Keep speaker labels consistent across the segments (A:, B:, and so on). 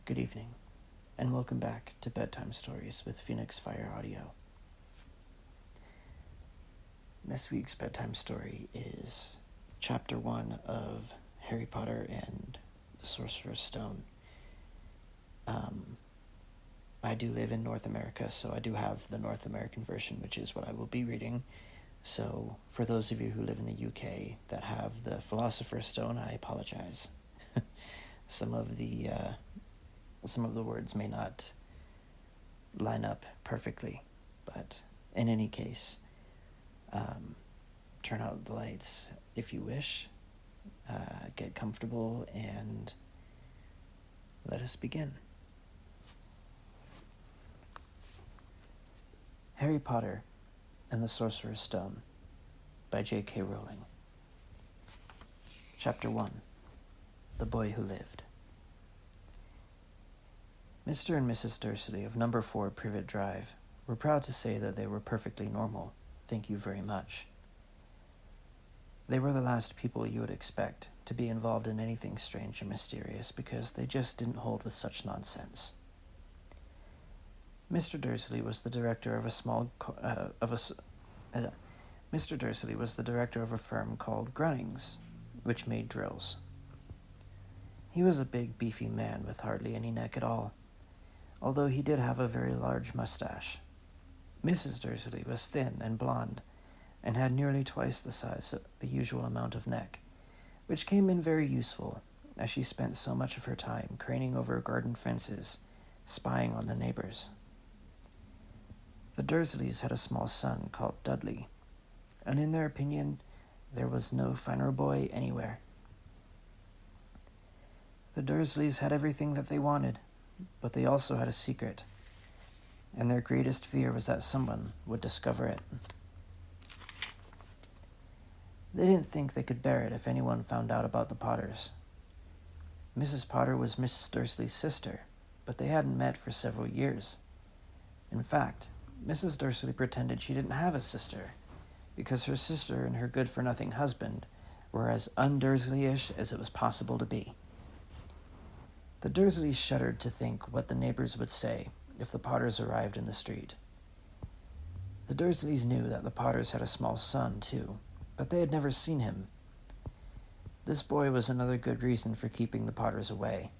A: good evening, and welcome back to Bedtime Stories with Phoenix Fire Audio. This week's bedtime story is Chapter 1 of Harry Potter and the Sorcerer's Stone. I do live in North America, so I do have the North American version, which is what I will be reading. So, for those of you who live in the UK that have the Philosopher's Stone, I apologize. Some of the words may not line up perfectly, but in any case, turn out the lights if you wish, get comfortable, and let us begin. Harry Potter and the Sorcerer's Stone by J.K. Rowling. Chapter 1. The Boy Who Lived. Mr. and Mrs. Dursley of No. 4 Privet Drive were proud to say that they were perfectly normal, thank you very much. They were the last people you would expect to be involved in anything strange or mysterious because they just didn't hold with such nonsense. Mr. Dursley was the director of Mr. Dursley was the director of a firm called Grunnings, which made drills. He was a big, beefy man with hardly any neck at all, although he did have a very large mustache. Mrs. Dursley was thin and blonde, and had nearly twice the size of the usual amount of neck, which came in very useful, as she spent so much of her time craning over garden fences, spying on the neighbors. The Dursleys had a small son called Dudley, and in their opinion, there was no finer boy anywhere. The Dursleys had everything that they wanted, but they also had a secret, and their greatest fear was that someone would discover it. They didn't think they could bear it if anyone found out about the Potters. Mrs. Potter was Mrs. Dursley's sister, but they hadn't met for several years. In fact, Mrs. Dursley pretended she didn't have a sister, because her sister and her good-for-nothing husband were as un-Dursley-ish as it was possible to be. The Dursleys shuddered to think what the neighbors would say if the Potters arrived in the street. The Dursleys knew that the Potters had a small son, too, but they had never seen him. This boy was another good reason for keeping the Potters away.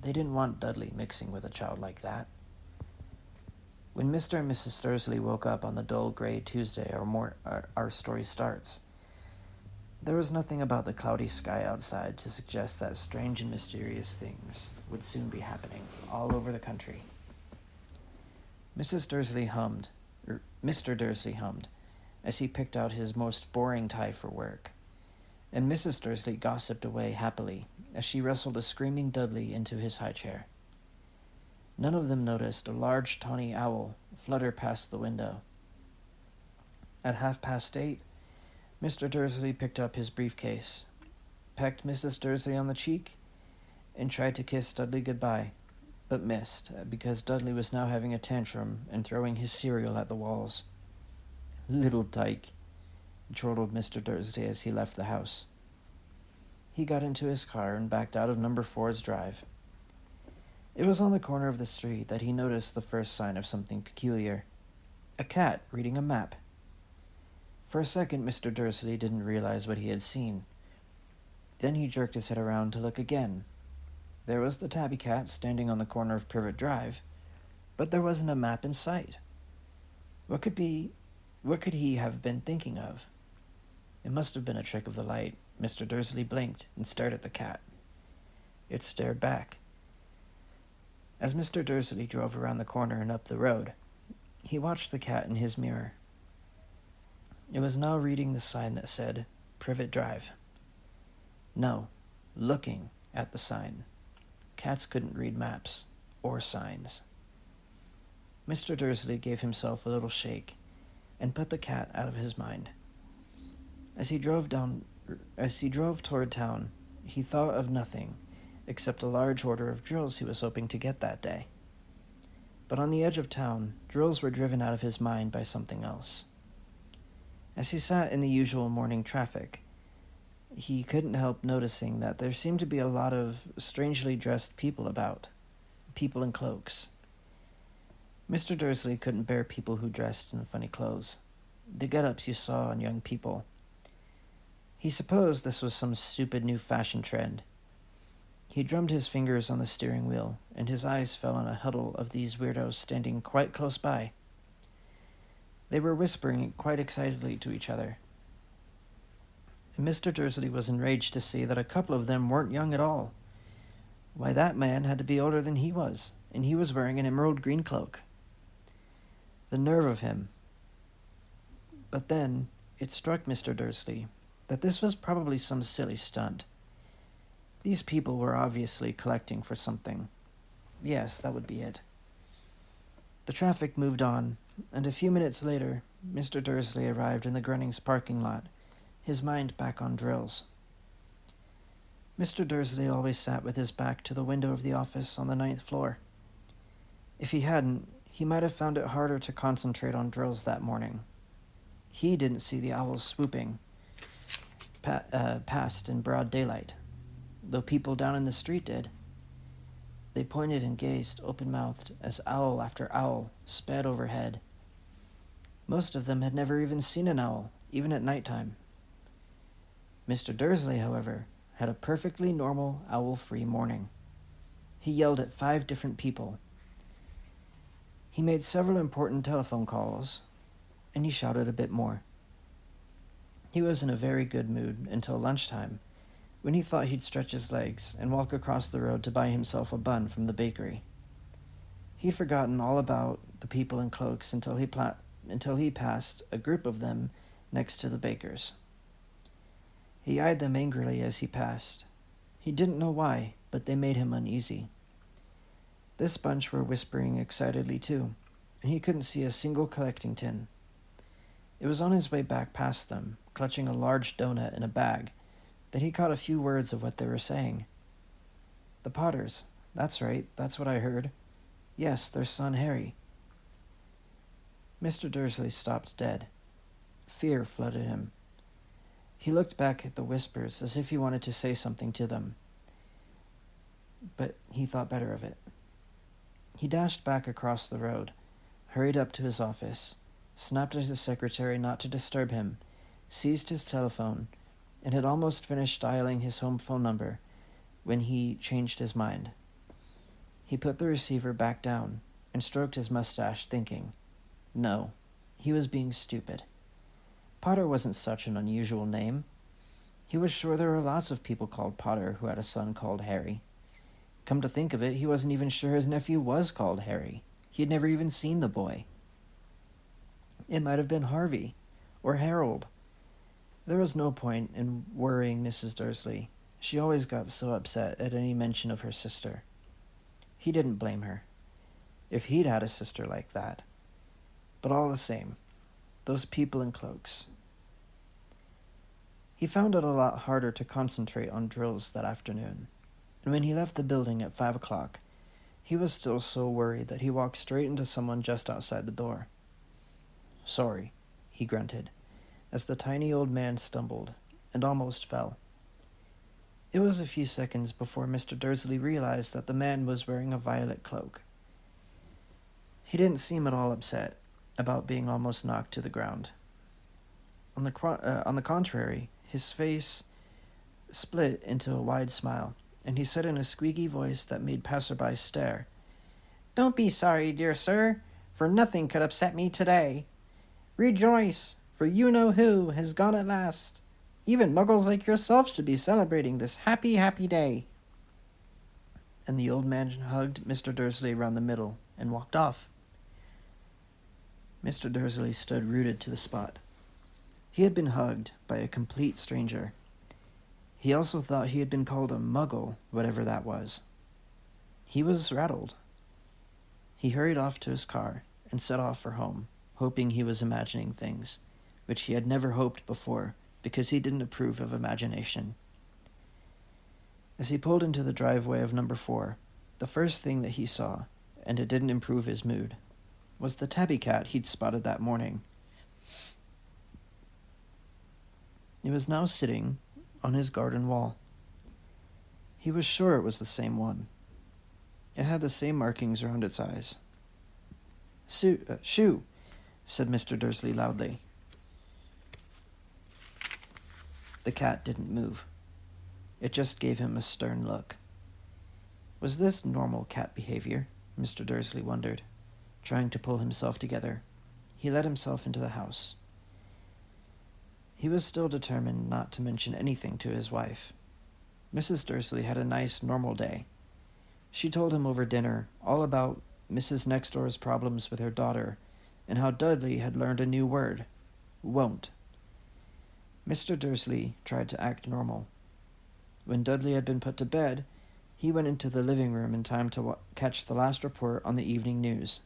A: They didn't want Dudley mixing with a child like that. When Mr. and Mrs. Dursley woke up on the dull gray Tuesday our story starts, there was nothing about the cloudy sky outside to suggest that strange and mysterious things would soon be happening all over the country. Mr. Dursley hummed, as he picked out his most boring tie for work, and Mrs. Dursley gossiped away happily as she wrestled a screaming Dudley into his high chair. None of them noticed a large tawny owl flutter past the window. At 8:30, Mr. Dursley picked up his briefcase, pecked Mrs. Dursley on the cheek, and tried to kiss Dudley goodbye, but missed because Dudley was now having a tantrum and throwing his cereal at the walls. "Little dyke," chortled Mr. Dursley as he left the house. He got into his car and backed out of No. 4's drive. It was on the corner of the street that he noticed the first sign of something peculiar: a cat reading a map. For a second, Mr. Dursley didn't realize what he had seen. Then he jerked his head around to look again. There was the tabby cat standing on the corner of Privet Drive, but there wasn't a map in sight. What could he have been thinking of? It must have been a trick of the light. Mr. Dursley blinked and stared at the cat. It stared back. As Mr. Dursley drove around the corner and up the road, he watched the cat in his mirror. It was now reading the sign that said Privet Drive. No, looking at the sign. Cats couldn't read maps or signs. Mr. Dursley gave himself a little shake and put the cat out of his mind. As he drove toward town, he thought of nothing except a large order of drills he was hoping to get that day. But on the edge of town, drills were driven out of his mind by something else. As he sat in the usual morning traffic, he couldn't help noticing that there seemed to be a lot of strangely dressed people about. people in cloaks. Mr. Dursley couldn't bear people who dressed in funny clothes, the get-ups you saw on young people. He supposed this was some stupid new fashion trend. He drummed his fingers on the steering wheel, and his eyes fell on a huddle of these weirdos standing quite close by. They were whispering quite excitedly to each other. And Mr. Dursley was enraged to see that a couple of them weren't young at all. Why, that man had to be older than he was, and he was wearing an emerald green cloak. The nerve of him. But then it struck Mr. Dursley that this was probably some silly stunt. These people were obviously collecting for something. Yes, that would be it. The traffic moved on, and a few minutes later, Mr. Dursley arrived in the Grunnings parking lot, his mind back on drills. Mr. Dursley always sat with his back to the window of the office on the 9th floor. If he hadn't, he might have found it harder to concentrate on drills that morning. He didn't see the owls swooping past in broad daylight, though people down in the street did. They pointed and gazed open-mouthed as owl after owl sped overhead. Most of them had never even seen an owl, even at nighttime. Mr. Dursley, however, had a perfectly normal owl-free morning. He yelled at 5 different people. He made several important telephone calls, and he shouted a bit more. He was in a very good mood until lunchtime, when he thought he'd stretch his legs and walk across the road to buy himself a bun from the bakery. He'd forgotten all about the people in cloaks until he passed a group of them next to the baker's. He eyed them angrily as he passed. He didn't know why, but they made him uneasy. This bunch were whispering excitedly too, and he couldn't see a single collecting tin. It was on his way back past them, clutching a large donut in a bag, that he caught a few words of what they were saying. The Potters. That's right, that's what I heard. Yes, their son Harry. Mr. Dursley stopped dead. Fear flooded him. He looked back at the whispers as if he wanted to say something to them, but he thought better of it. He dashed back across the road, hurried up to his office, snapped at his secretary not to disturb him, seized his telephone, and had almost finished dialing his home phone number when he changed his mind. He put the receiver back down and stroked his mustache, thinking, no, he was being stupid. Potter wasn't such an unusual name. He was sure there were lots of people called Potter who had a son called Harry. Come to think of it, he wasn't even sure his nephew was called Harry. He had never even seen the boy. It might have been Harvey, or Harold. There was no point in worrying Mrs. Dursley. She always got so upset at any mention of her sister. He didn't blame her, if he'd had a sister like that. But all the same, those people in cloaks. He found it a lot harder to concentrate on drills that afternoon, and when he left the building at 5 o'clock, he was still so worried that he walked straight into someone just outside the door. Sorry, he grunted, as the tiny old man stumbled and almost fell. It was a few seconds before Mr. Dursley realized that the man was wearing a violet cloak. He didn't seem at all upset about being almost knocked to the ground. On the contrary, his face split into a wide smile, and he said in a squeaky voice that made passersby stare, "Don't be sorry, dear sir, for nothing could upset me today. Rejoice, for you know who has gone at last. Even muggles like yourself should be celebrating this happy, happy day." And the old man hugged Mr. Dursley around the middle and walked off. Mr. Dursley stood rooted to the spot. He had been hugged by a complete stranger. He also thought he had been called a muggle, whatever that was. He was rattled. He hurried off to his car and set off for home, hoping he was imagining things, which he had never hoped before because he didn't approve of imagination. As he pulled into the driveway of number 4, the first thing that he saw, and it didn't improve his mood, was the tabby cat he'd spotted that morning. It was now sitting on his garden wall. He was sure it was the same one. It had the same markings around its eyes. Shoo, said Mr. Dursley loudly. The cat didn't move. It just gave him a stern look. Was this normal cat behavior? Mr. Dursley wondered, trying to pull himself together. He let himself into the house. He was still determined not to mention anything to his wife. Mrs. Dursley had a nice, normal day. She told him over dinner all about Mrs. Nextdoor's problems with her daughter and how Dudley had learned a new word, won't. Mr. Dursley tried to act normal. When Dudley had been put to bed, he went into the living room in time to catch the last report on the evening news.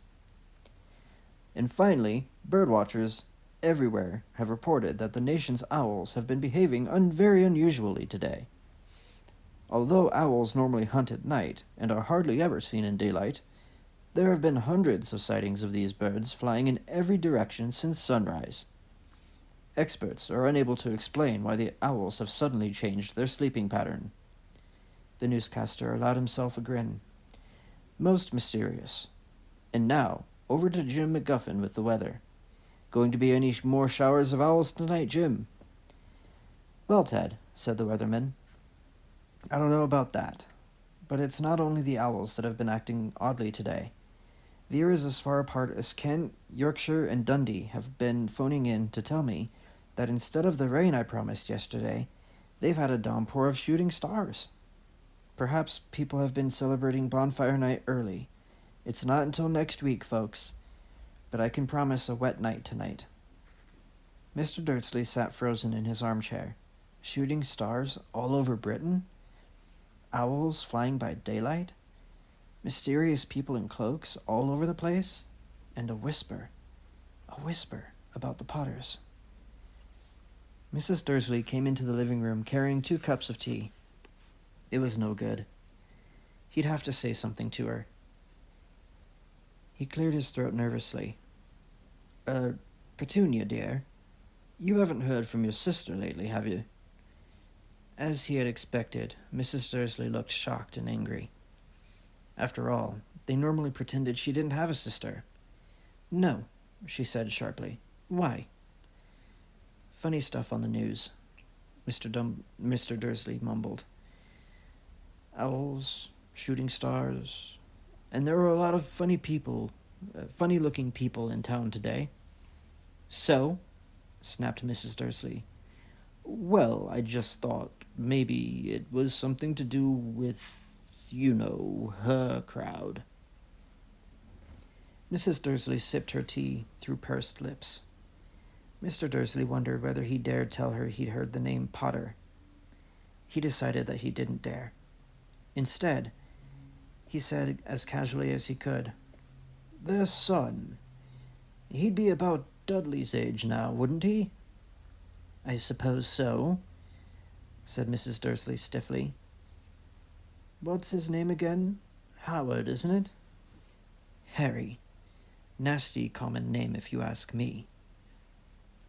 A: And finally, birdwatchers everywhere have reported that the nation's owls have been behaving very unusually today. Although owls normally hunt at night and are hardly ever seen in daylight, there have been hundreds of sightings of these birds flying in every direction since sunrise. Experts are unable to explain why the owls have suddenly changed their sleeping pattern. The newscaster allowed himself a grin. Most mysterious. And now, over to Jim McGuffin with the weather. Going to be any more showers of owls tonight, Jim? Well, Ted, said the weatherman, I don't know about that, but it's not only the owls that have been acting oddly today. The areas as far apart as Kent, Yorkshire, and Dundee have been phoning in to tell me that instead of the rain I promised yesterday, they've had a downpour of shooting stars. Perhaps people have been celebrating bonfire night early. It's not until next week, folks, but I can promise a wet night tonight. Mr. Dursley sat frozen in his armchair. Shooting stars all over Britain? Owls flying by daylight? Mysterious people in cloaks all over the place? And a whisper about the Potters. Mrs. Dursley came into the living room carrying 2 cups of tea. It was no good. He'd have to say something to her. He cleared his throat nervously. Petunia, dear, you haven't heard from your sister lately, have you? As he had expected, Mrs. Dursley looked shocked and angry. After all, they normally pretended she didn't have a sister. No, she said sharply. Why? Funny stuff on the news, Mr. Dursley mumbled. Owls, shooting stars, and there were a lot of funny-looking people in town today. So? Snapped Mrs. Dursley. Well, I just thought maybe it was something to do with, her crowd. Mrs. Dursley sipped her tea through pursed lips. Mr. Dursley wondered whether he dared tell her he'd heard the name Potter. He decided that he didn't dare. Instead, he said as casually as he could, Their son. He'd be about Dudley's age now, wouldn't he? I suppose so, said Mrs. Dursley stiffly. What's his name again? Howard, isn't it? Harry. Nasty common name, if you ask me.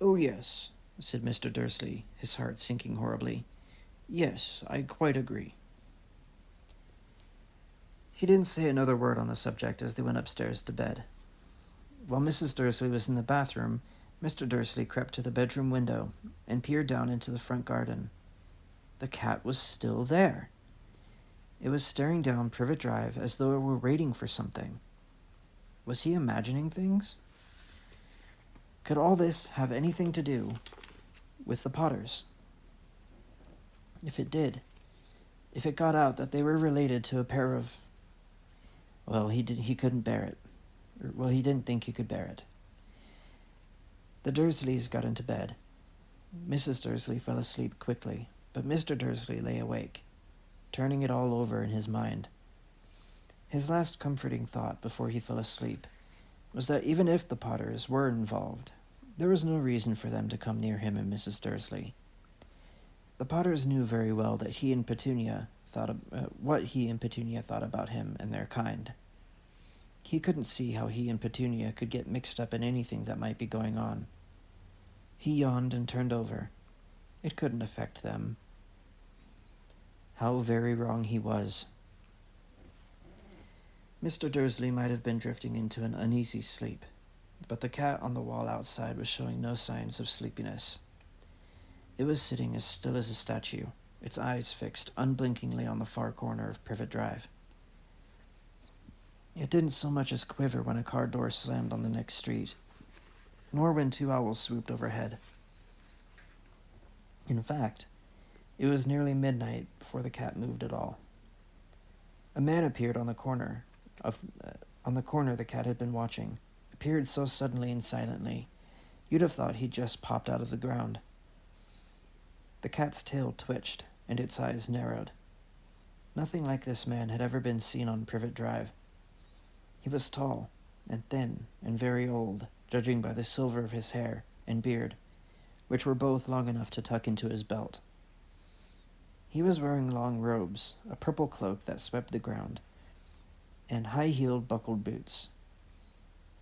A: Oh, yes, said Mr. Dursley, his heart sinking horribly. Yes, I quite agree. He didn't say another word on the subject as they went upstairs to bed. While Mrs. Dursley was in the bathroom, Mr. Dursley crept to the bedroom window and peered down into the front garden. The cat was still there. It was staring down Privet Drive as though it were waiting for something. Was he imagining things? Could all this have anything to do with the Potters? If it did, if it got out that they were related to a pair of... Well, he couldn't bear it. Well, he didn't think he could bear it. The Dursleys got into bed. Mrs. Dursley fell asleep quickly, but Mr. Dursley lay awake, turning it all over in his mind. His last comforting thought before he fell asleep was that even if the Potters were involved, there was no reason for them to come near him and Mrs. Dursley. The Potters knew very well that what he and Petunia thought about him and their kind. He couldn't see how he and Petunia could get mixed up in anything that might be going on. He yawned and turned over. It couldn't affect them. How very wrong he was. Mr. Dursley might have been drifting into an uneasy sleep, but the cat on the wall outside was showing no signs of sleepiness. It was sitting as still as a statue, its eyes fixed unblinkingly on the far corner of Privet Drive. It didn't so much as quiver when a car door slammed on the next street, nor when two owls swooped overhead. In fact, it was nearly midnight before the cat moved at all. A man appeared on the corner the cat had been watching, appeared so suddenly and silently, you'd have thought he'd just popped out of the ground. The cat's tail twitched, and its eyes narrowed. Nothing like this man had ever been seen on Privet Drive. He was tall, and thin, and very old, judging by the silver of his hair and beard, which were both long enough to tuck into his belt. He was wearing long robes, a purple cloak that swept the ground, and high-heeled buckled boots.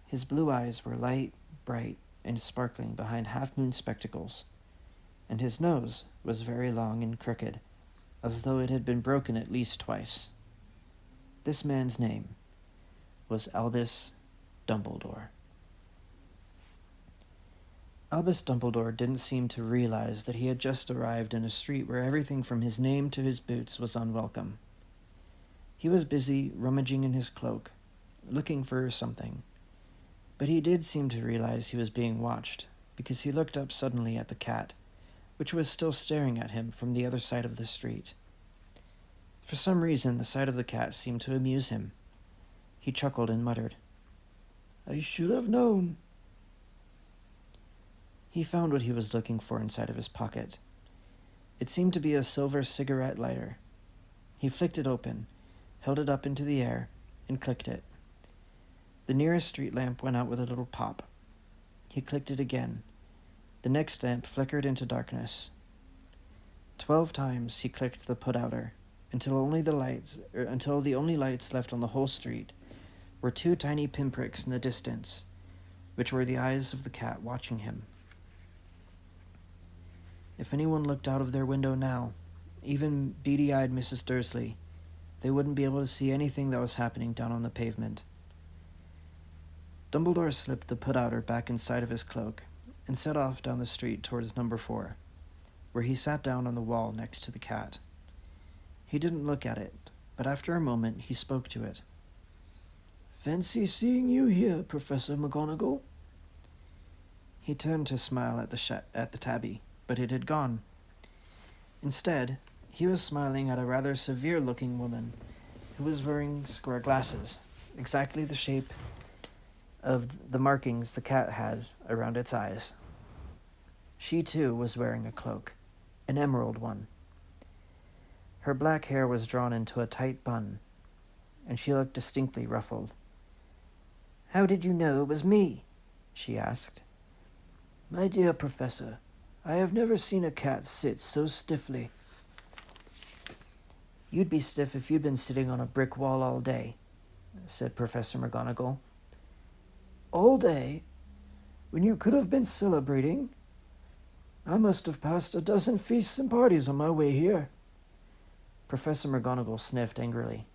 A: His blue eyes were light, bright, and sparkling behind half-moon spectacles, and his nose was very long and crooked, as though it had been broken at least twice. This man's name was Albus Dumbledore. Albus Dumbledore didn't seem to realize that he had just arrived in a street where everything from his name to his boots was unwelcome. He was busy rummaging in his cloak, looking for something, but he did seem to realize he was being watched, because he looked up suddenly at the cat, which was still staring at him from the other side of the street. For some reason, the sight of the cat seemed to amuse him. He chuckled and muttered, "I should have known." He found what he was looking for inside of his pocket. It seemed to be a silver cigarette lighter. He flicked it open, held it up into the air, and clicked it. The nearest street lamp went out with a little pop. He clicked it again. The next lamp flickered into darkness. 12 times he clicked the put-outer, until the only lights left on the whole street were 2 tiny pinpricks in the distance, which were the eyes of the cat watching him. If anyone looked out of their window now, even beady-eyed Mrs. Dursley, they wouldn't be able to see anything that was happening down on the pavement. Dumbledore slipped the put-outer back inside of his cloak and set off down the street towards number 4, where he sat down on the wall next to the cat. He didn't look at it, but after a moment he spoke to it. "Fancy seeing you here, Professor McGonagall." He turned to smile at the tabby, but it had gone. Instead, he was smiling at a rather severe-looking woman who was wearing square glasses, exactly the shape of the markings the cat had around its eyes. She, too, was wearing a cloak, an emerald one. Her black hair was drawn into a tight bun, and she looked distinctly ruffled. "How did you know it was me?" she asked. "My dear Professor, I have never seen a cat sit so stiffly." "You'd be stiff if you'd been sitting on a brick wall all day," said Professor McGonagall. "All day? When you could have been celebrating? I must have passed a dozen feasts and parties on my way here." Professor McGonagall sniffed angrily.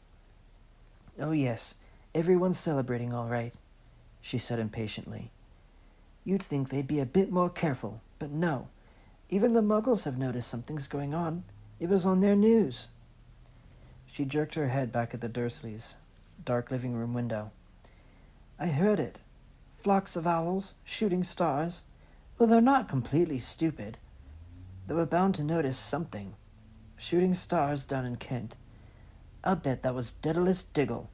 A: "Oh yes, everyone's celebrating all right," she said impatiently. "You'd think they'd be a bit more careful, but no. Even the Muggles have noticed something's going on. It was on their news." She jerked her head back at the Dursleys' dark living room window. "I heard it. Flocks of owls, shooting stars. Well, they're not completely stupid. They were bound to notice something. Shooting stars down in Kent. I'll bet that was Daedalus Diggle.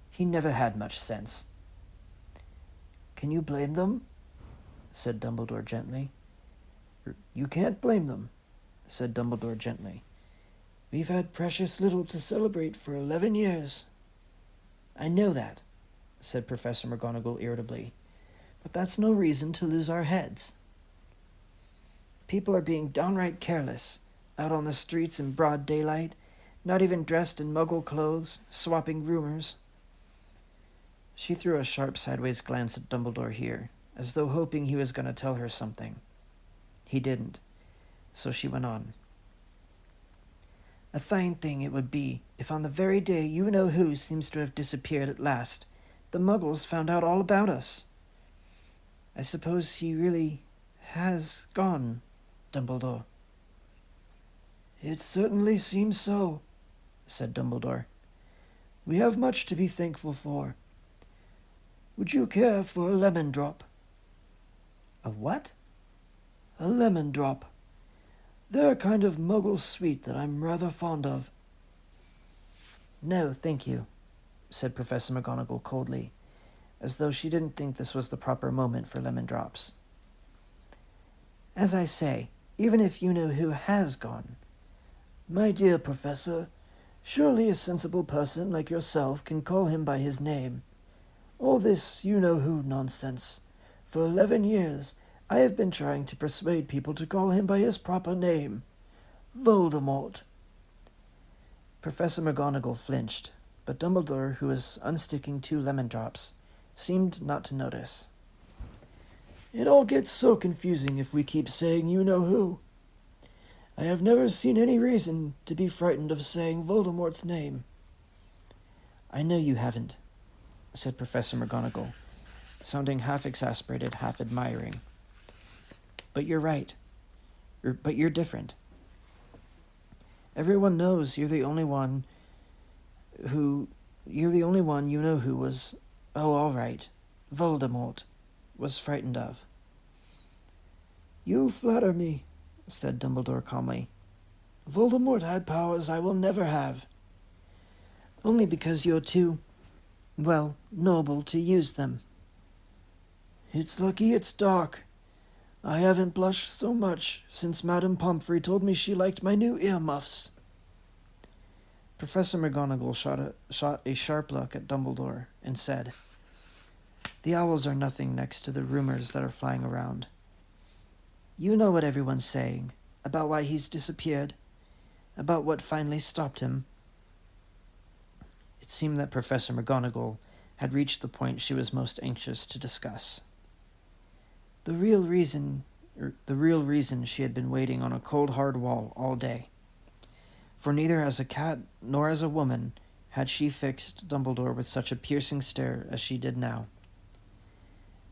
A: He never had much sense." "Can you blame them?" said Dumbledore gently. "You can't blame them," said Dumbledore gently. "We've had precious little to celebrate for 11 years. "I know that," said Professor McGonagall irritably, "but that's no reason to lose our heads. People are being downright careless, out on the streets in broad daylight, not even dressed in Muggle clothes, swapping rumors." She threw a sharp sideways glance at Dumbledore here, as though hoping he was going to tell her something. He didn't, so she went on. A fine thing it would be if on the very day you-know-who seems to have disappeared at last, the Muggles found out all about us. I suppose he really has gone, Dumbledore. It certainly seems so, said Dumbledore. We have much to be thankful for. Would you care for a lemon drop? A what? A lemon drop. They're a kind of Muggle sweet that I'm rather fond of. No, thank you, said Professor McGonagall coldly, as though she didn't think this was the proper moment for lemon drops. As I say, even if you-know-who has gone. My dear Professor, surely a sensible person like yourself can call him by his name. All this you-know-who nonsense. For 11 years, I have been trying to persuade people to call him by his proper name. Voldemort. Professor McGonagall flinched, but Dumbledore, who was unsticking 2 lemon drops, seemed not to notice. It all gets so confusing if we keep saying you-know-who. I have never seen any reason to be frightened of saying Voldemort's name. I know you haven't, said Professor McGonagall, sounding half exasperated, half admiring. But you're right. But you're different. Everyone knows you're the only one you-know-who was, oh, all right, Voldemort, was frightened of. You flatter me, said Dumbledore calmly. Voldemort had powers I will never have. Only because you're too, well, noble to use them. It's lucky it's dark. I haven't blushed so much since Madame Pomfrey told me she liked my new earmuffs. Professor McGonagall shot a sharp look at Dumbledore and said, The owls are nothing next to the rumors that are flying around. You know what everyone's saying, about why he's disappeared, about what finally stopped him. It seemed that Professor McGonagall had reached the point she was most anxious to discuss. The real reason she had been waiting on a cold, hard wall all day. For neither as a cat nor as a woman had she fixed Dumbledore with such a piercing stare as she did now.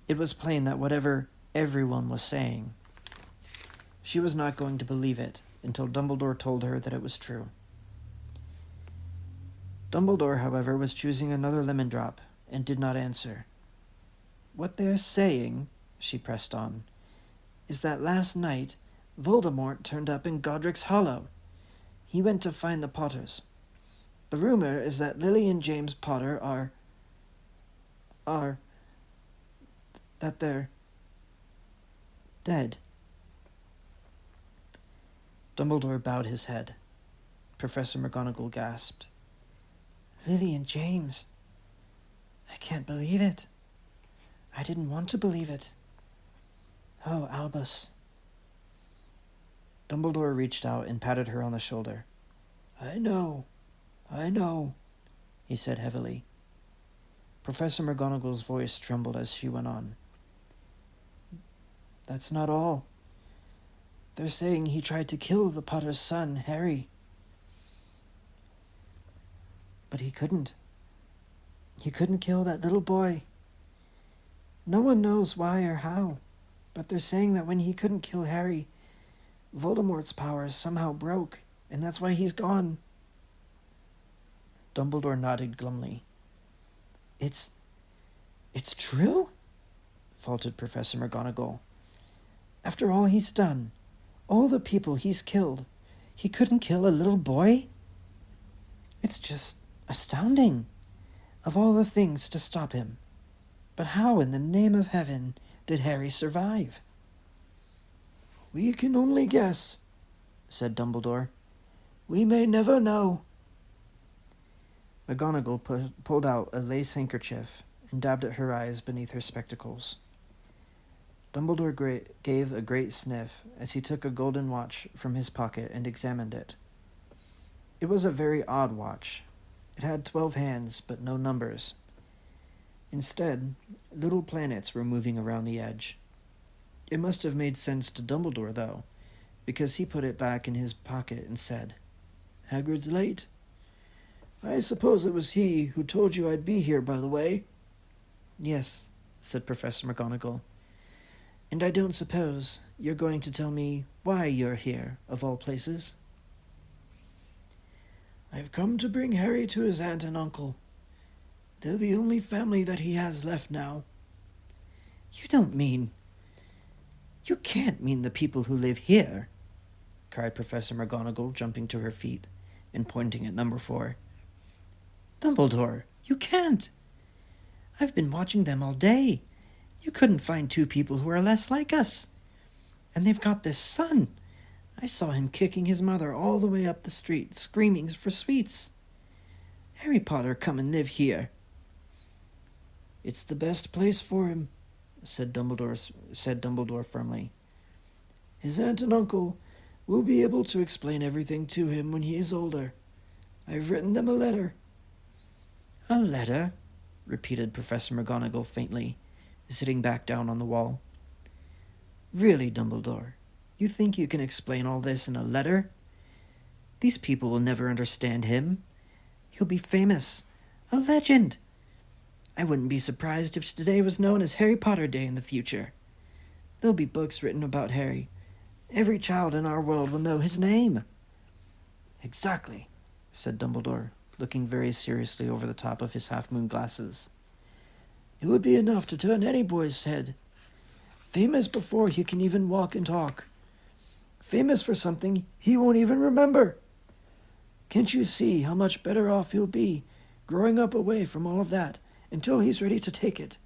A: It was plain that whatever everyone was saying, she was not going to believe it until Dumbledore told her that it was true. Dumbledore, however, was choosing another lemon drop and did not answer. What they're saying, she pressed on, is that last night Voldemort turned up in Godric's Hollow. He went to find the Potters. The rumor is that Lily and James Potter that they're dead. Dumbledore bowed his head. Professor McGonagall gasped. Lily and James. I can't believe it. I didn't want to believe it. Oh, Albus. Dumbledore reached out and patted her on the shoulder. I know, he said heavily. Professor McGonagall's voice trembled as she went on. That's not all. They're saying he tried to kill the Potter's son, Harry. But he couldn't. He couldn't kill that little boy. No one knows why or how, but they're saying that when he couldn't kill Harry, Voldemort's powers somehow broke, and that's why he's gone. Dumbledore nodded glumly. It's true? Faltered Professor McGonagall. After all he's done, all the people he's killed, he couldn't kill a little boy? It's just astounding. Of all the things to stop him. But how in the name of heaven did Harry survive? We can only guess, said Dumbledore. We may never know. McGonagall pulled out a lace handkerchief and dabbed at her eyes beneath her spectacles. Dumbledore gave a great sniff as he took a golden watch from his pocket and examined it. It was a very odd watch. It had 12 hands, but no numbers. Instead, little planets were moving around the edge. It must have made sense to Dumbledore, though, because he put it back in his pocket and said,
B: Hagrid's late. I suppose it was he who told you I'd be here, by the way.
A: Yes, said Professor McGonagall. And I don't suppose you're going to tell me why you're here, of all places?
B: I've come to bring Harry to his aunt and uncle. They're the only family that he has left now.
A: You don't mean... You can't mean the people who live here, cried Professor McGonagall, jumping to her feet and pointing at number 4. Dumbledore, you can't. I've been watching them all day. You couldn't find 2 people who are less like us. And they've got this son. I saw him kicking his mother all the way up the street, screaming for sweets. Harry Potter, come and live here.
B: It's the best place for him, said Dumbledore firmly. His aunt and uncle will be able to explain everything to him when he is older. I've written them a letter.
A: A letter? Repeated Professor McGonagall faintly, sitting back down on the wall. Really, Dumbledore, you think you can explain all this in a letter? These people will never understand him. He'll be famous, a legend. I wouldn't be surprised if today was known as Harry Potter Day in the future. There'll be books written about Harry. Every child in our world will know his name. Exactly, said Dumbledore, looking very seriously over the top of his half-moon glasses.
B: It would be enough to turn any boy's head. Famous before he can even walk and talk. Famous for something he won't even remember. Can't you see how much better off he'll be growing up away from all of that until he's ready to take it?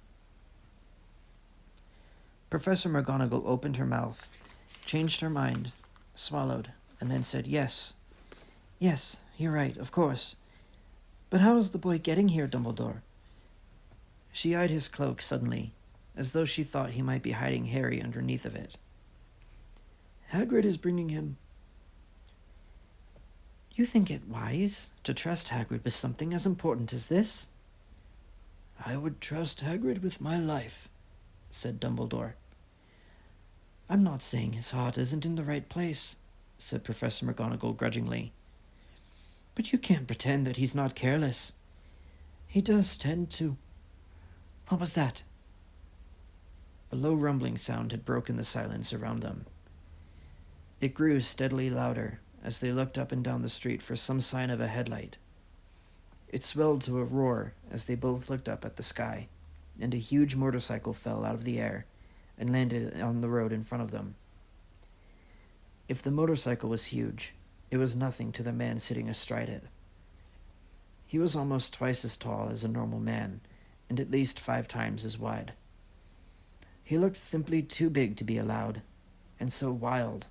A: Professor McGonagall opened her mouth, changed her mind, swallowed, and then said, Yes, you're right, of course. But how is the boy getting here, Dumbledore? She eyed his cloak suddenly, as though she thought he might be hiding Harry underneath of it.
B: Hagrid is bringing him.
A: You think it wise to trust Hagrid with something as important as this?
B: I would trust Hagrid with my life, said Dumbledore.
A: I'm not saying his heart isn't in the right place, said Professor McGonagall grudgingly. But you can't pretend that he's not careless.
B: He does tend to.
A: What was that? A low rumbling sound had broken the silence around them. It grew steadily louder as they looked up and down the street for some sign of a headlight. It swelled to a roar as they both looked up at the sky, and a huge motorcycle fell out of the air and landed on the road in front of them. If the motorcycle was huge, it was nothing to the man sitting astride it. He was almost twice as tall as a normal man, and at least 5 times as wide. He looked simply too big to be allowed, and so wild.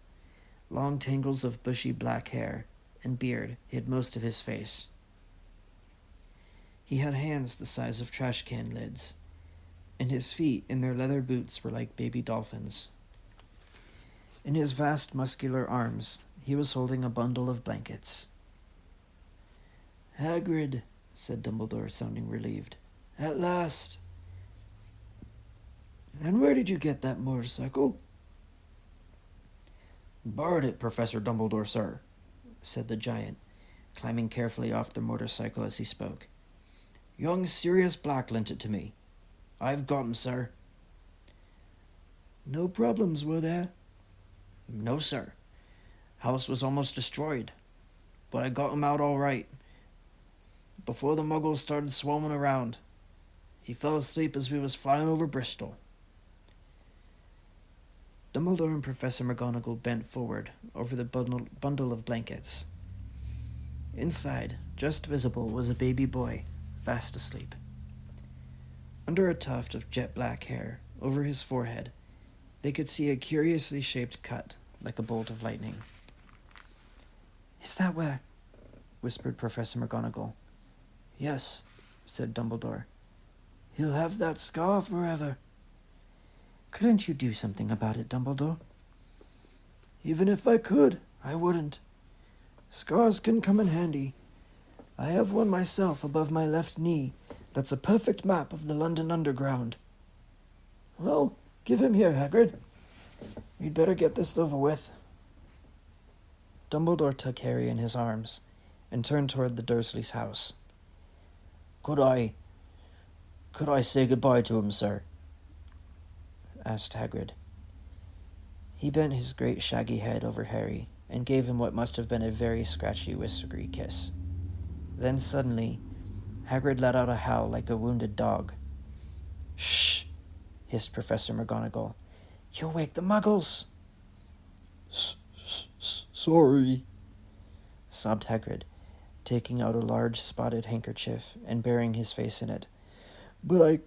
A: Long tangles of bushy black hair and beard hid most of his face. He had hands the size of trash can lids, and his feet in their leather boots were like baby dolphins. In his vast muscular arms, he was holding a bundle of blankets.
B: Hagrid, said Dumbledore, sounding relieved. At last. And where did you get that motorcycle?
C: Borrowed it, Professor Dumbledore, sir,
A: said the giant, climbing carefully off the motorcycle as he spoke.
C: Young Sirius Black lent it to me. I've got him, sir.
B: No problems, were there?
C: No, sir. House was almost destroyed, but I got him out all right. Before the muggles started swarming around, he fell asleep as we was flying over Bristol.
A: Dumbledore and Professor McGonagall bent forward over the bundle of blankets. Inside, just visible, was a baby boy, fast asleep. Under a tuft of jet black hair over his forehead, they could see a curiously shaped cut, like a bolt of lightning. Is that where? Whispered Professor McGonagall.
B: Yes,
A: said Dumbledore.
B: He'll have that scar forever.
A: Couldn't you do something about it, Dumbledore?
B: Even if I could, I wouldn't. Scars can come in handy. I have one myself above my left knee that's a perfect map of the London Underground. Well, give him here, Hagrid. You'd better get this over with.
A: Dumbledore took Harry in his arms and turned toward the Dursleys' house.
C: Could I say goodbye to him, sir?"
A: asked Hagrid. He bent his great shaggy head over Harry and gave him what must have been a very scratchy, whiskery kiss. Then suddenly, Hagrid let out a howl like a wounded dog. "Shh!" hissed Professor McGonagall. "You'll wake the Muggles!"
B: Sorry,"
A: sobbed Hagrid, taking out a large spotted handkerchief and burying his face in it.
B: "but I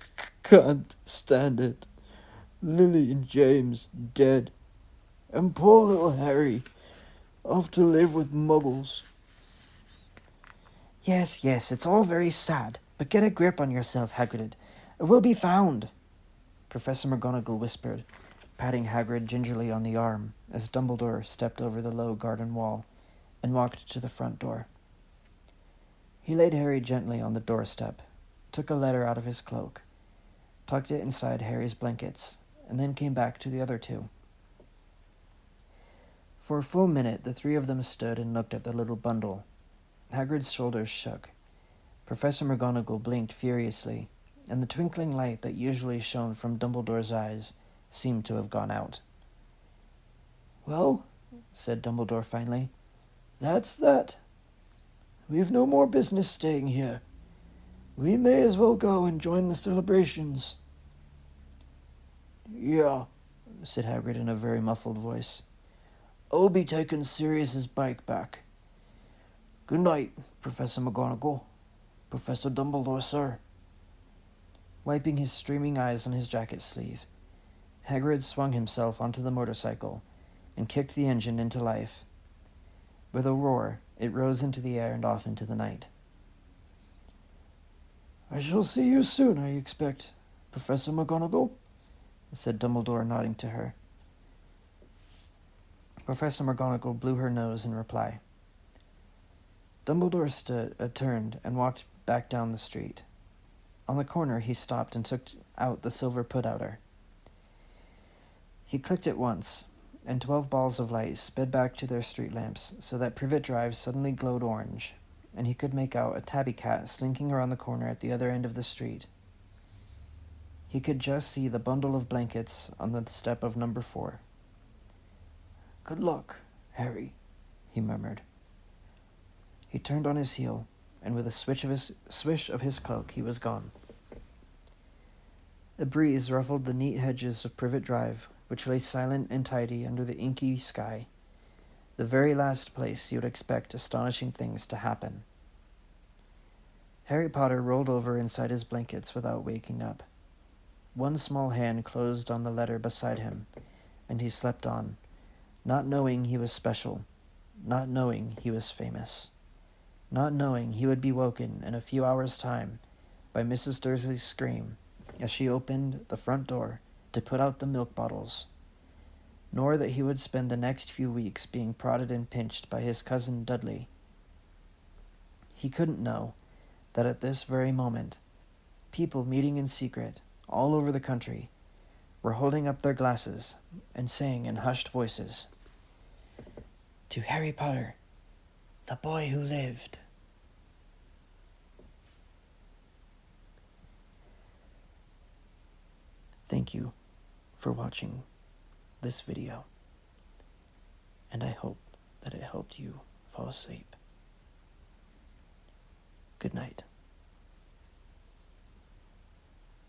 B: can't stand it. Lily and James dead, and poor little Harry off to live with Muggles."
A: Yes, it's all very sad, but get a grip on yourself, Hagrid. It will be found," Professor McGonagall whispered, patting Hagrid gingerly on the arm as Dumbledore stepped over the low garden wall and walked to the front door. He laid Harry gently on the doorstep, took a letter out of his cloak, tucked it inside Harry's blankets, and then came back to the other two. For a full minute, the three of them stood and looked at the little bundle. Hagrid's shoulders shook. Professor McGonagall blinked furiously, and the twinkling light that usually shone from Dumbledore's eyes seemed to have gone out.
B: "Well," said Dumbledore finally, "that's that. We've no more business staying here. We may as well go and join the celebrations."
C: "Yeah,"
A: said Hagrid in a very muffled voice.
C: "I'll be taking Sirius's bike back. Good night, Professor McGonagall. Professor Dumbledore, sir."
A: Wiping his streaming eyes on his jacket sleeve, Hagrid swung himself onto the motorcycle and kicked the engine into life. With a roar, it rose into the air and off into the night.
B: "I shall see you soon, I expect, Professor McGonagall,"
A: said Dumbledore, nodding to her. Professor McGonagall blew her nose in reply. Dumbledore turned and walked back down the street. On the corner, he stopped and took out the silver put-outer. He clicked it once, and 12 balls of light sped back to their street lamps so that Privet Drive suddenly glowed orange, and he could make out a tabby cat slinking around the corner at the other end of the street. He could just see the bundle of blankets on the step of number 4.
C: "Good luck, Harry," he murmured.
A: He turned on his heel, and with a swish of his cloak, he was gone. A breeze ruffled the neat hedges of Privet Drive, which lay silent and tidy under the inky sky, the very last place you would expect astonishing things to happen. Harry Potter rolled over inside his blankets without waking up. One small hand closed on the letter beside him, and he slept on, not knowing he was special, not knowing he was famous, not knowing he would be woken in a few hours' time by Mrs. Dursley's scream as she opened the front door to put out the milk bottles, nor that he would spend the next few weeks being prodded and pinched by his cousin Dudley. He couldn't know that at this very moment, people meeting in secret all over the country were holding up their glasses and saying in hushed voices, "To Harry Potter, the boy who lived." Thank you for watching this video, and I hope that it helped you fall asleep. Good night.